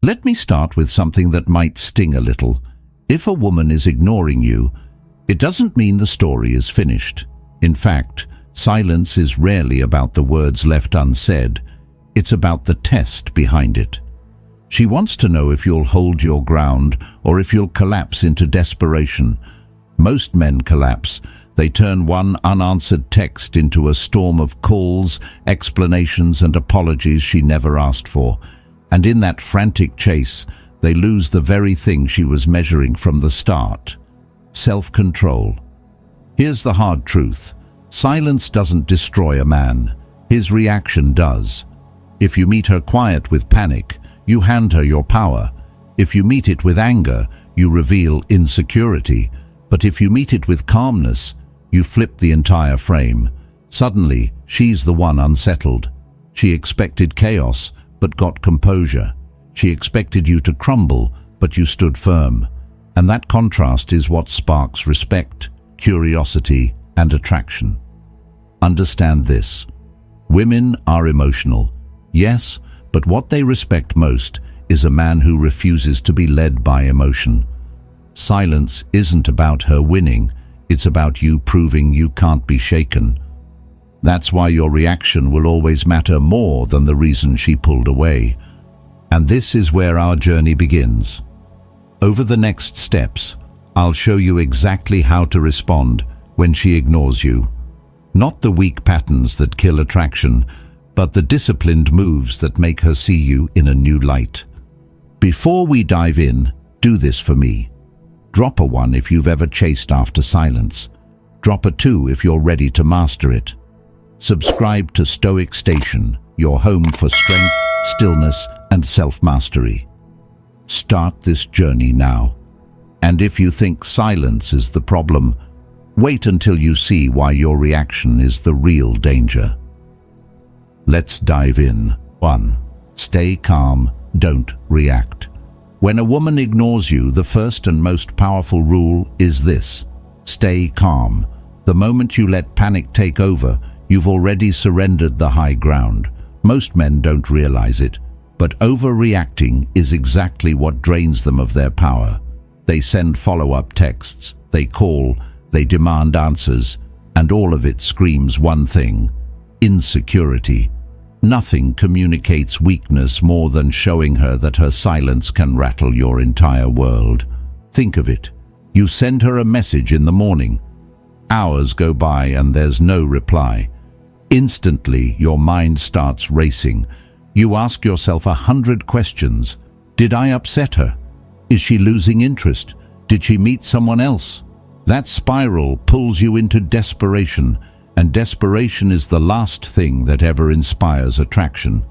Let me start with something that might sting a little. If a woman is ignoring you, it doesn't mean the story is finished. In fact, silence is rarely about the words left unsaid. It's about the test behind it. She wants to know if you'll hold your ground or if you'll collapse into desperation. Most men collapse. They turn one unanswered text into a storm of calls, explanations, and apologies she never asked for. And in that frantic chase, they lose the very thing she was measuring from the start: self-control. Here's the hard truth. Silence doesn't destroy a man. His reaction does. If you meet her quiet with panic, you hand her your power. If you meet it with anger, you reveal insecurity. But if you meet it with calmness, you flip the entire frame. Suddenly, she's the one unsettled. She expected chaos, but got composure. She expected you to crumble, but you stood firm. And that contrast is what sparks respect, curiosity, and attraction. Understand this. Women are emotional. Yes, but what they respect most is a man who refuses to be led by emotion. Silence isn't about her winning, it's about you proving you can't be shaken. That's why your reaction will always matter more than the reason she pulled away. And this is where our journey begins. Over the next steps, I'll show you exactly how to respond when she ignores you. Not the weak patterns that kill attraction, but the disciplined moves that make her see you in a new light. Before we dive in, do this for me. Drop a 1 if you've ever chased after silence. Drop a 2 if you're ready to master it. Subscribe to Stoic Station, your home for strength, stillness, and self-mastery. Start this journey now. And if you think silence is the problem, wait until you see why your reaction is the real danger. Let's dive in. 1. Stay calm, don't react. When a woman ignores you, the first and most powerful rule is this: stay calm. The moment you let panic take over, you've already surrendered the high ground. Most men don't realize it, but overreacting is exactly what drains them of their power. They send follow-up texts, they call, they demand answers, and all of it screams one thing: insecurity. Nothing communicates weakness more than showing her that her silence can rattle your entire world. Think of it. You send her a message in the morning. Hours go by and there's no reply. Instantly, your mind starts racing. You ask yourself 100 questions. Did I upset her? Is she losing interest? Did she meet someone else? That spiral pulls you into desperation, and desperation is the last thing that ever inspires attraction.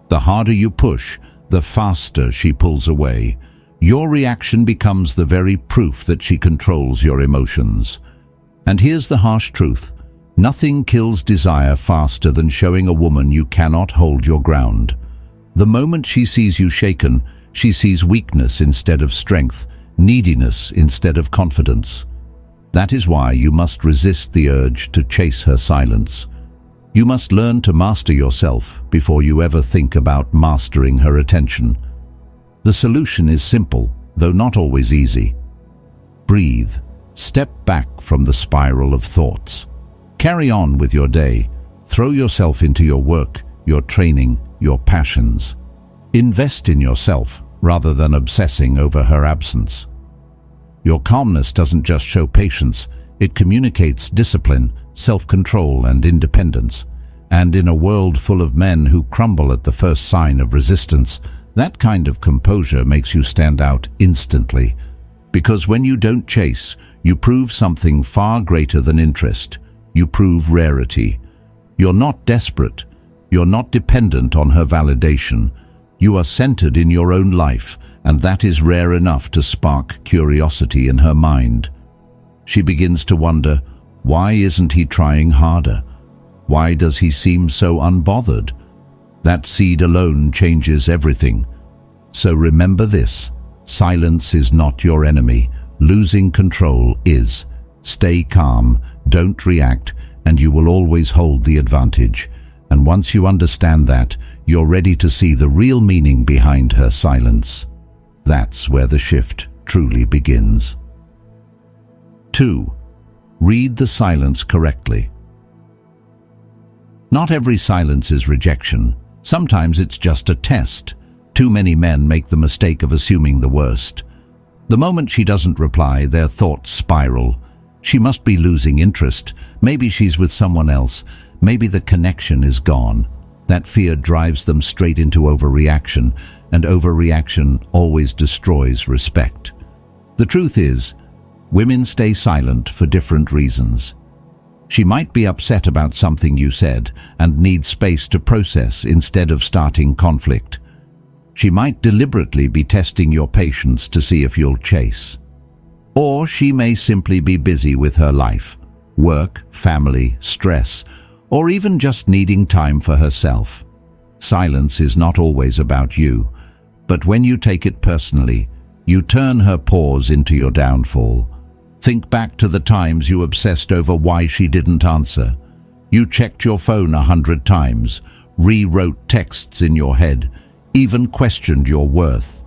The harder you push, the faster she pulls away. Your reaction becomes the very proof that she controls your emotions. And here's the harsh truth: nothing kills desire faster than showing a woman you cannot hold your ground. The moment she sees you shaken, she sees weakness instead of strength, neediness instead of confidence. That is why you must resist the urge to chase her silence. You must learn to master yourself before you ever think about mastering her attention. The solution is simple, though not always easy. Breathe. Step back from the spiral of thoughts. Carry on with your day. Throw yourself into your work, your training, your passions. Invest in yourself rather than obsessing over her absence. Your calmness doesn't just show patience, it communicates discipline, self-control, and independence. And in a world full of men who crumble at the first sign of resistance, that kind of composure makes you stand out instantly. Because when you don't chase, you prove something far greater than interest. You prove rarity. You're not desperate. You're not dependent on her validation. You are centered in your own life, and that is rare enough to spark curiosity in her mind. She begins to wonder, why isn't he trying harder? Why does he seem so unbothered? That seed alone changes everything. So remember this: silence is not your enemy. Losing control is. Stay calm, don't react, and you will always hold the advantage. And once you understand that, you're ready to see the real meaning behind her silence. That's where the shift truly begins. 2. Read the silence correctly. Not every silence is rejection. Sometimes it's just a test. Too many men make the mistake of assuming the worst. The moment she doesn't reply, their thoughts spiral. She must be losing interest. Maybe she's with someone else. Maybe the connection is gone. That fear drives them straight into overreaction, and overreaction always destroys respect. The truth is, women stay silent for different reasons. She might be upset about something you said and need space to process instead of starting conflict. She might deliberately be testing your patience to see if you'll chase. Or she may simply be busy with her life, work, family, stress, or even just needing time for herself. Silence is not always about you, but when you take it personally, you turn her pause into your downfall. Think back to the times you obsessed over why she didn't answer. You checked your phone 100 times, rewrote texts in your head, even questioned your worth.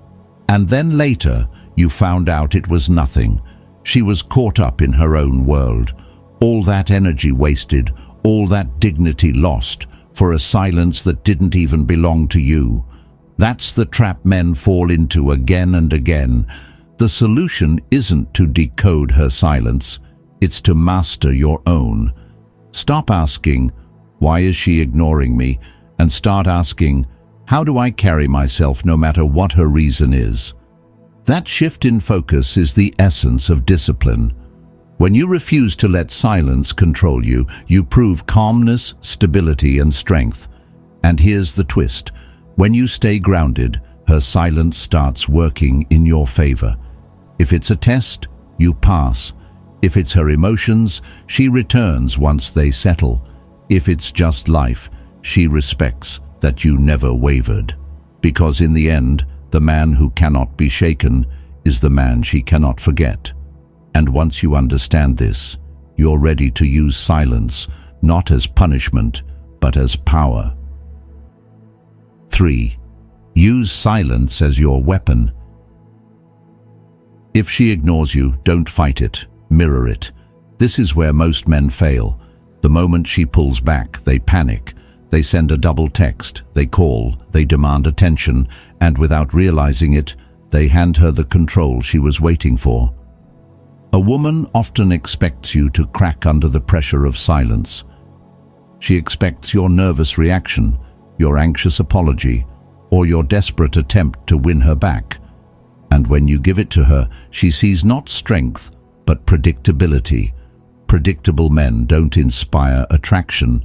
And then later, you found out it was nothing. She was caught up in her own world. All that energy wasted, all that dignity lost, for a silence that didn't even belong to you. That's the trap men fall into again and again. The solution isn't to decode her silence, it's to master your own. Stop asking, "Why is she ignoring me?" and start asking, "How do I carry myself no matter what her reason is?" That shift in focus is the essence of discipline. When you refuse to let silence control you, you prove calmness, stability, and strength. And here's the twist. When you stay grounded, her silence starts working in your favor. If it's a test, you pass. If it's her emotions, she returns once they settle. If it's just life, she respects that you never wavered. Because in the end, the man who cannot be shaken is the man she cannot forget. And once you understand this, you're ready to use silence, not as punishment, but as power. 3. Use silence as your weapon. If she ignores you, don't fight it, mirror it. This is where most men fail. The moment she pulls back, they panic. They send a double text, they call, they demand attention, and without realizing it, they hand her the control she was waiting for. A woman often expects you to crack under the pressure of silence. She expects your nervous reaction, your anxious apology, or your desperate attempt to win her back. And when you give it to her, she sees not strength, but predictability. Predictable men don't inspire attraction,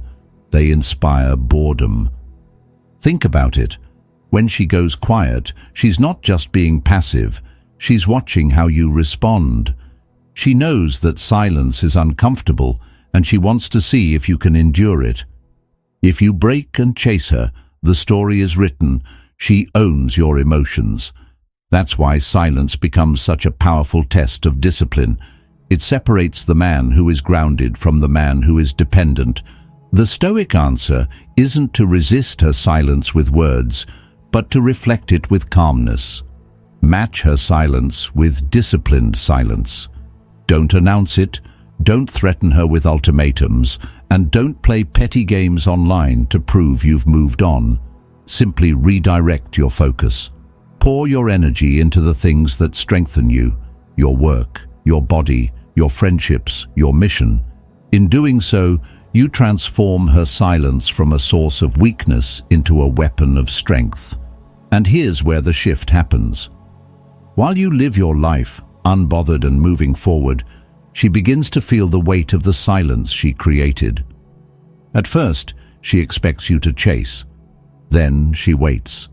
they inspire boredom. Think about it. When she goes quiet, she's not just being passive, she's watching how you respond. She knows that silence is uncomfortable, and she wants to see if you can endure it. If you break and chase her, the story is written. She owns your emotions. That's why silence becomes such a powerful test of discipline. It separates the man who is grounded from the man who is dependent. The Stoic answer isn't to resist her silence with words, but to reflect it with calmness. Match her silence with disciplined silence. Don't announce it, don't threaten her with ultimatums, and don't play petty games online to prove you've moved on. Simply redirect your focus. Pour your energy into the things that strengthen you, your work, your body, your friendships, your mission. In doing so, you transform her silence from a source of weakness into a weapon of strength. And here's where the shift happens. While you live your life, unbothered and moving forward, she begins to feel the weight of the silence she created. At first, she expects you to chase. Then she waits.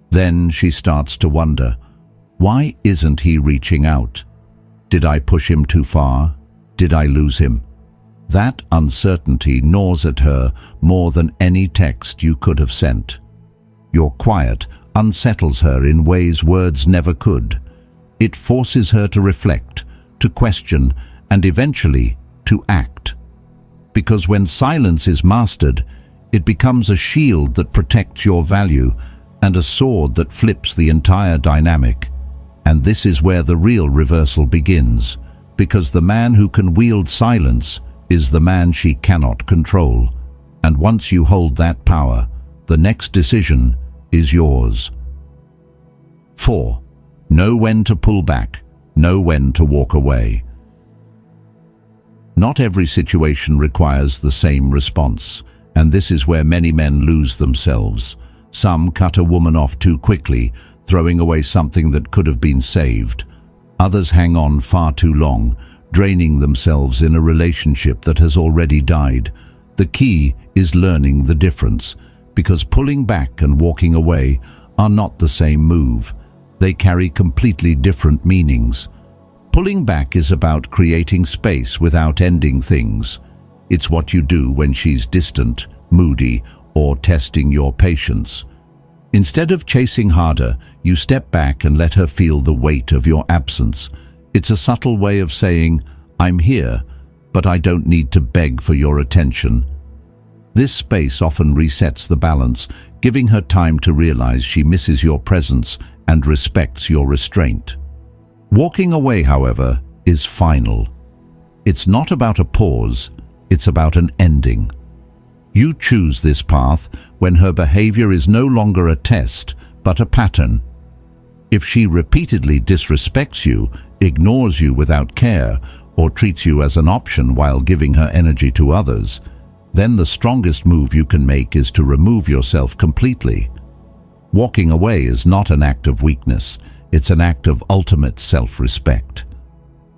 Then she starts to wonder, why isn't he reaching out? Did I push him too far? Did I lose him? That uncertainty gnaws at her more than any text you could have sent. Your quiet unsettles her in ways words never could. It forces her to reflect, to question, and eventually to act. Because when silence is mastered, It becomes a shield that protects your value and a sword that flips the entire dynamic. And this is where the real reversal begins, because the man who can wield silence is the man she cannot control. And once you hold that power, the next decision is yours. 4. Know when to pull back. Know when to walk away. Not every situation requires the same response, and this is where many men lose themselves. Some cut a woman off too quickly, throwing away something that could have been saved. Others hang on far too long, draining themselves in a relationship that has already died. The key is learning the difference, because pulling back and walking away are not the same move. They carry completely different meanings. Pulling back is about creating space without ending things. It's what you do when she's distant, moody, or testing your patience. Instead of chasing harder, you step back and let her feel the weight of your absence. It's a subtle way of saying, "I'm here, but I don't need to beg for your attention." This space often resets the balance, giving her time to realize she misses your presence and respects your restraint. Walking away, however, is final. It's not about a pause, it's about an ending. You choose this path when her behavior is no longer a test, but a pattern. If she repeatedly disrespects you, ignores you without care, or treats you as an option while giving her energy to others, then the strongest move you can make is to remove yourself completely. Walking away is not an act of weakness, it's an act of ultimate self-respect.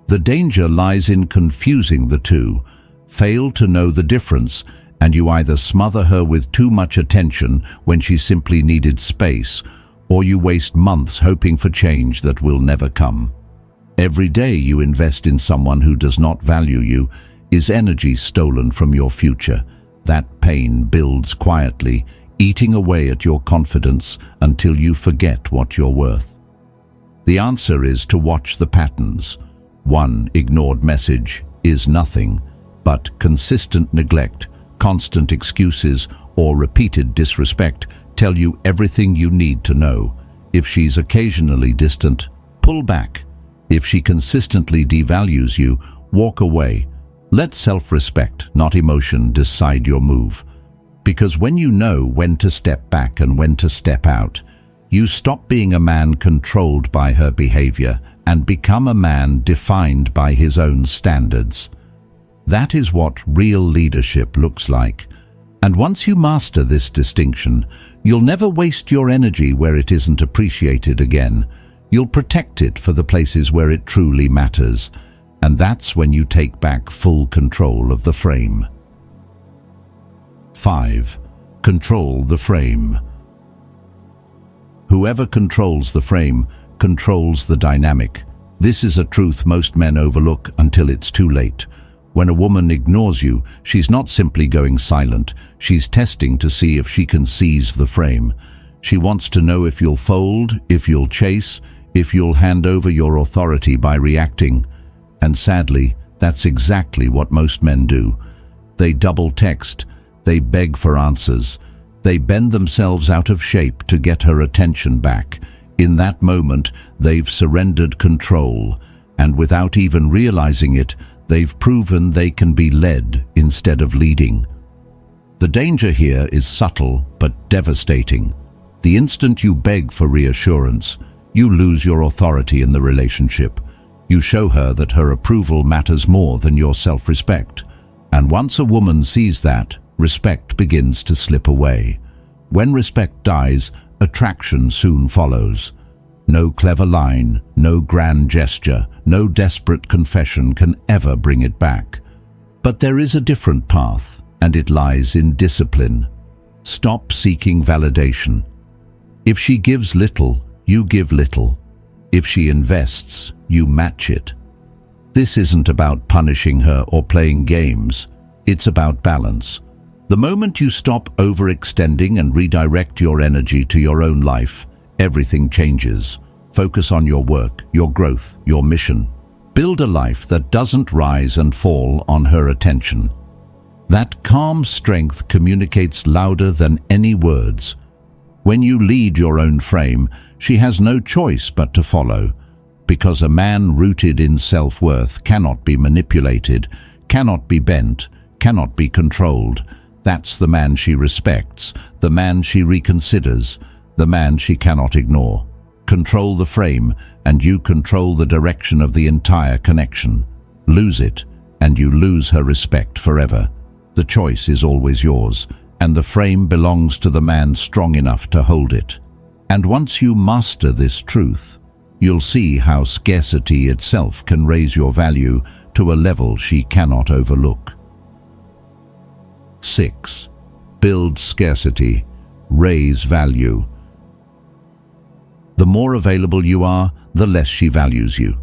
The danger lies in confusing the two. Fail to know the difference, and you either smother her with too much attention when she simply needed space, or you waste months hoping for change that will never come. Every day you invest in someone who does not value you is energy stolen from your future. That pain builds quietly, eating away at your confidence until you forget what you're worth. The answer is to watch the patterns. One ignored message is nothing, but consistent neglect, constant excuses, or repeated disrespect tell you everything you need to know. If she's occasionally distant, pull back. If she consistently devalues you, walk away. Let self-respect, not emotion, decide your move. Because when you know when to step back and when to step out, you stop being a man controlled by her behavior and become a man defined by his own standards. That is what real leadership looks like. And once you master this distinction, you'll never waste your energy where it isn't appreciated again. You'll protect it for the places where it truly matters. And that's when you take back full control of the frame. 5. Control the frame. Whoever controls the frame controls the dynamic. This is a truth most men overlook until it's too late. When a woman ignores you, she's not simply going silent. She's testing to see if she can seize the frame. She wants to know if you'll fold, if you'll chase, if you'll hand over your authority by reacting. And sadly, that's exactly what most men do. They double text, they beg for answers, they bend themselves out of shape to get her attention back. In that moment, they've surrendered control, and without even realizing it, they've proven they can be led instead of leading. The danger here is subtle but devastating. The instant you beg for reassurance, you lose your authority in the relationship. You show her that her approval matters more than your self-respect. And once a woman sees that, respect begins to slip away. When respect dies, attraction soon follows. No clever line, no grand gesture, no desperate confession can ever bring it back. But there is a different path, and it lies in discipline. Stop seeking validation. If she gives little, you give little. If she invests, you match it. This isn't about punishing her or playing games. It's about balance. The moment you stop overextending and redirect your energy to your own life, everything changes. Focus on your work, your growth, your mission. Build a life that doesn't rise and fall on her attention. That calm strength communicates louder than any words. When you lead your own frame, she has no choice but to follow, because a man rooted in self-worth cannot be manipulated, cannot be bent, cannot be controlled. That's the man she respects, the man she reconsiders, the man she cannot ignore. Control the frame, and you control the direction of the entire connection. Lose it, and you lose her respect forever. The choice is always yours, and the frame belongs to the man strong enough to hold it. And once you master this truth, you'll see how scarcity itself can raise your value to a level she cannot overlook. 6. Build scarcity. Raise value. The more available you are, the less she values you.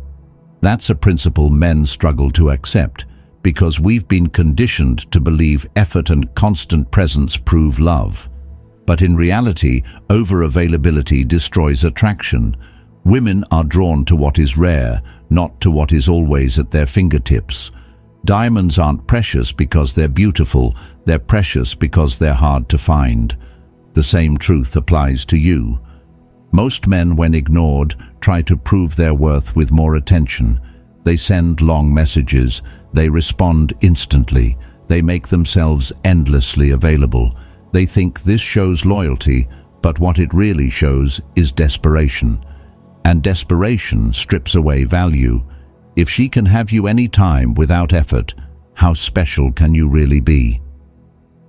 That's a principle men struggle to accept, because we've been conditioned to believe effort and constant presence prove love. But in reality, over-availability destroys attraction. Women are drawn to what is rare, not to what is always at their fingertips. Diamonds aren't precious because they're beautiful, they're precious because they're hard to find. The same truth applies to you. Most men, when ignored, try to prove their worth with more attention. They send long messages, they respond instantly, they make themselves endlessly available. They think this shows loyalty, but what it really shows is desperation. And desperation strips away value. If she can have you any time without effort, how special can you really be?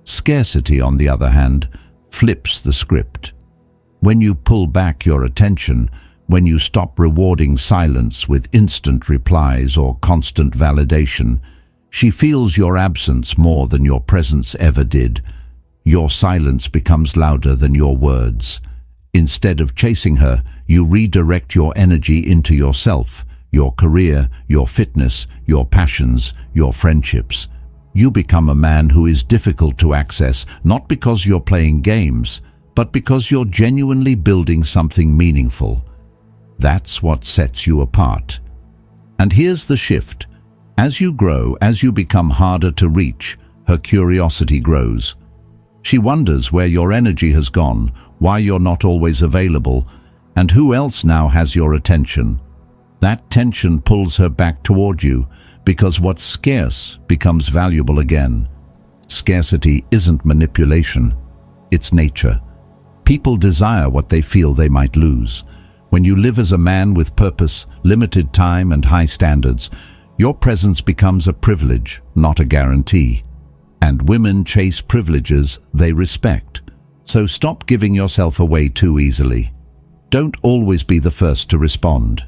Scarcity, on the other hand, flips the script. When you pull back your attention, when you stop rewarding silence with instant replies or constant validation, she feels your absence more than your presence ever did. Your silence becomes louder than your words. Instead of chasing her, you redirect your energy into yourself, your career, your fitness, your passions, your friendships. You become a man who is difficult to access, not because you're playing games, but because you're genuinely building something meaningful. That's what sets you apart. And here's the shift. As you grow, as you become harder to reach, her curiosity grows. She wonders where your energy has gone, why you're not always available, and who else now has your attention. That tension pulls her back toward you, because what's scarce becomes valuable again. Scarcity isn't manipulation, it's nature. People desire what they feel they might lose. When you live as a man with purpose, limited time, and high standards, your presence becomes a privilege, not a guarantee. And women chase privileges they respect. So stop giving yourself away too easily. Don't always be the first to respond.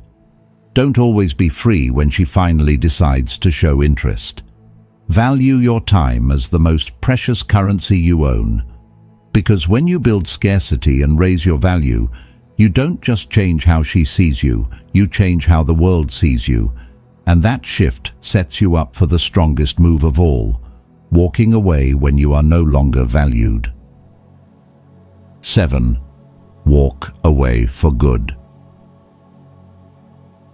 Don't always be free when she finally decides to show interest. Value your time as the most precious currency you own. Because when you build scarcity and raise your value, you don't just change how she sees you, you change how the world sees you. And that shift sets you up for the strongest move of all, walking away when you are no longer valued. 7. Walk away for good.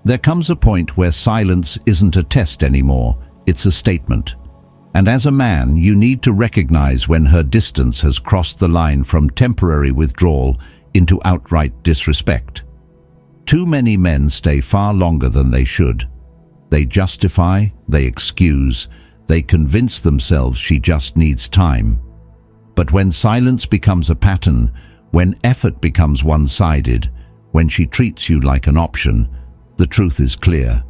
There comes a point where silence isn't a test anymore, it's a statement. And as a man, you need to recognize when her distance has crossed the line from temporary withdrawal into outright disrespect. Too many men stay far longer than they should. They justify, they excuse, they convince themselves she just needs time. But when silence becomes a pattern, when effort becomes one-sided, when she treats you like an option, the truth is clear.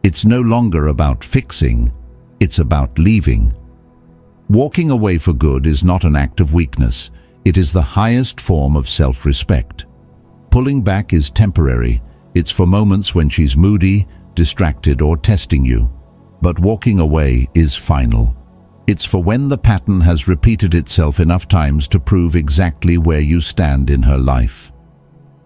It's no longer about fixing, it's about leaving. Walking away for good is not an act of weakness, it is the highest form of self-respect. Pulling back is temporary, it's for moments when she's moody, distracted, or testing you. But walking away is final. It's for when the pattern has repeated itself enough times to prove exactly where you stand in her life.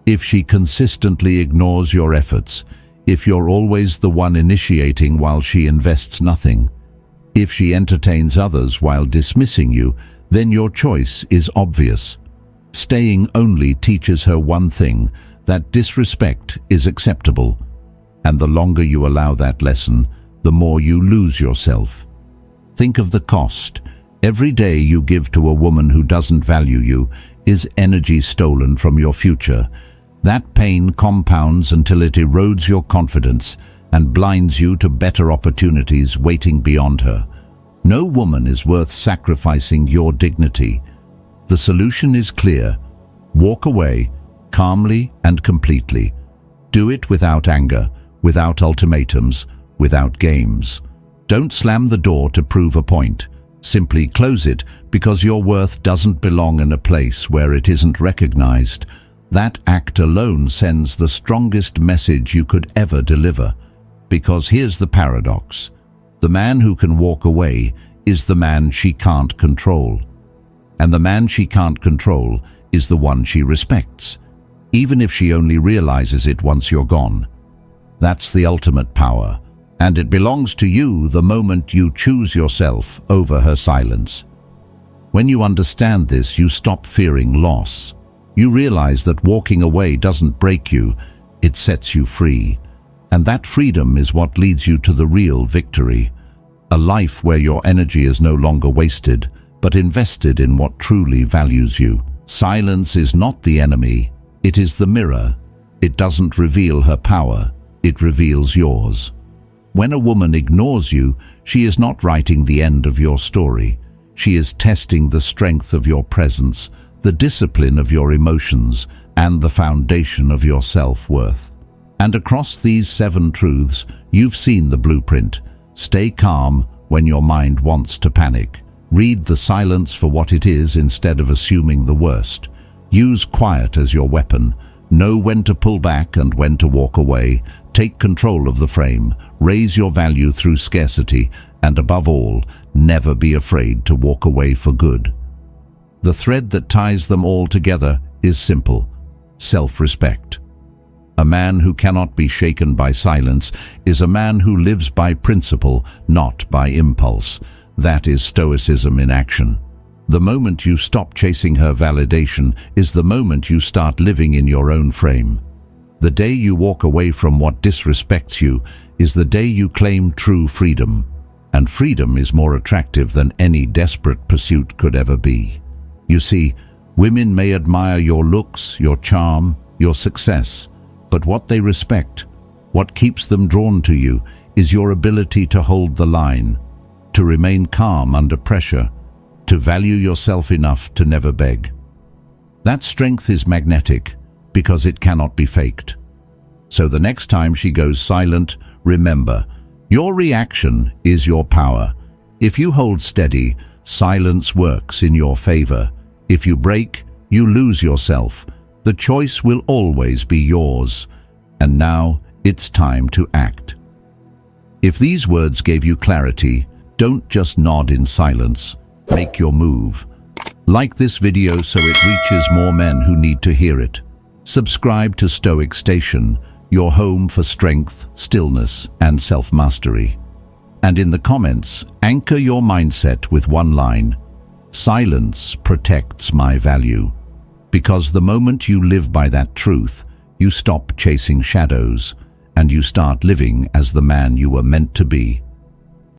If she consistently ignores your efforts, if you're always the one initiating while she invests nothing, if she entertains others while dismissing you, then your choice is obvious. Staying only teaches her one thing, that disrespect is acceptable. And the longer you allow that lesson, the more you lose yourself. Think of the cost. Every day you give to a woman who doesn't value you is energy stolen from your future. That pain compounds until it erodes your confidence and blinds you to better opportunities waiting beyond her. No woman is worth sacrificing your dignity. The solution is clear. Walk away, calmly and completely. Do it without anger, without ultimatums, without games. Don't slam the door to prove a point. Simply close it because your worth doesn't belong in a place where it isn't recognized. That act alone sends the strongest message you could ever deliver. Because here's the paradox. The man who can walk away is the man she can't control. And the man she can't control is the one she respects, even if she only realizes it once you're gone. That's the ultimate power, and it belongs to you the moment you choose yourself over her silence. When you understand this, you stop fearing loss. You realize that walking away doesn't break you, it sets you free. And that freedom is what leads you to the real victory. A life where your energy is no longer wasted, but invested in what truly values you. Silence is not the enemy, it is the mirror. It doesn't reveal her power, it reveals yours. When a woman ignores you, she is not writing the end of your story. She is testing the strength of your presence, the discipline of your emotions, and the foundation of your self-worth. And across these 7 truths, you've seen the blueprint. Stay calm when your mind wants to panic. Read the silence for what it is instead of assuming the worst. Use quiet as your weapon. Know when to pull back and when to walk away. Take control of the frame. Raise your value through scarcity. And above all, never be afraid to walk away for good. The thread that ties them all together is simple: self-respect. A man who cannot be shaken by silence is a man who lives by principle, not by impulse. That is Stoicism in action. The moment you stop chasing her validation is the moment you start living in your own frame. The day you walk away from what disrespects you is the day you claim true freedom. And freedom is more attractive than any desperate pursuit could ever be. You see, women may admire your looks, your charm, your success, but what they respect, what keeps them drawn to you, is your ability to hold the line, to remain calm under pressure, to value yourself enough to never beg. That strength is magnetic because it cannot be faked. So the next time she goes silent, remember, your reaction is your power. If you hold steady, silence works in your favor. If you break, you lose yourself. The choice will always be yours. And now it's time to act. If these words gave you clarity, don't just nod in silence. Make your move. Like this video so it reaches more men who need to hear it. Subscribe to Stoic Station, your home for strength, stillness, and self-mastery. And in the comments, anchor your mindset with one line: silence protects my value. Because the moment you live by that truth, you stop chasing shadows, and you start living as the man you were meant to be.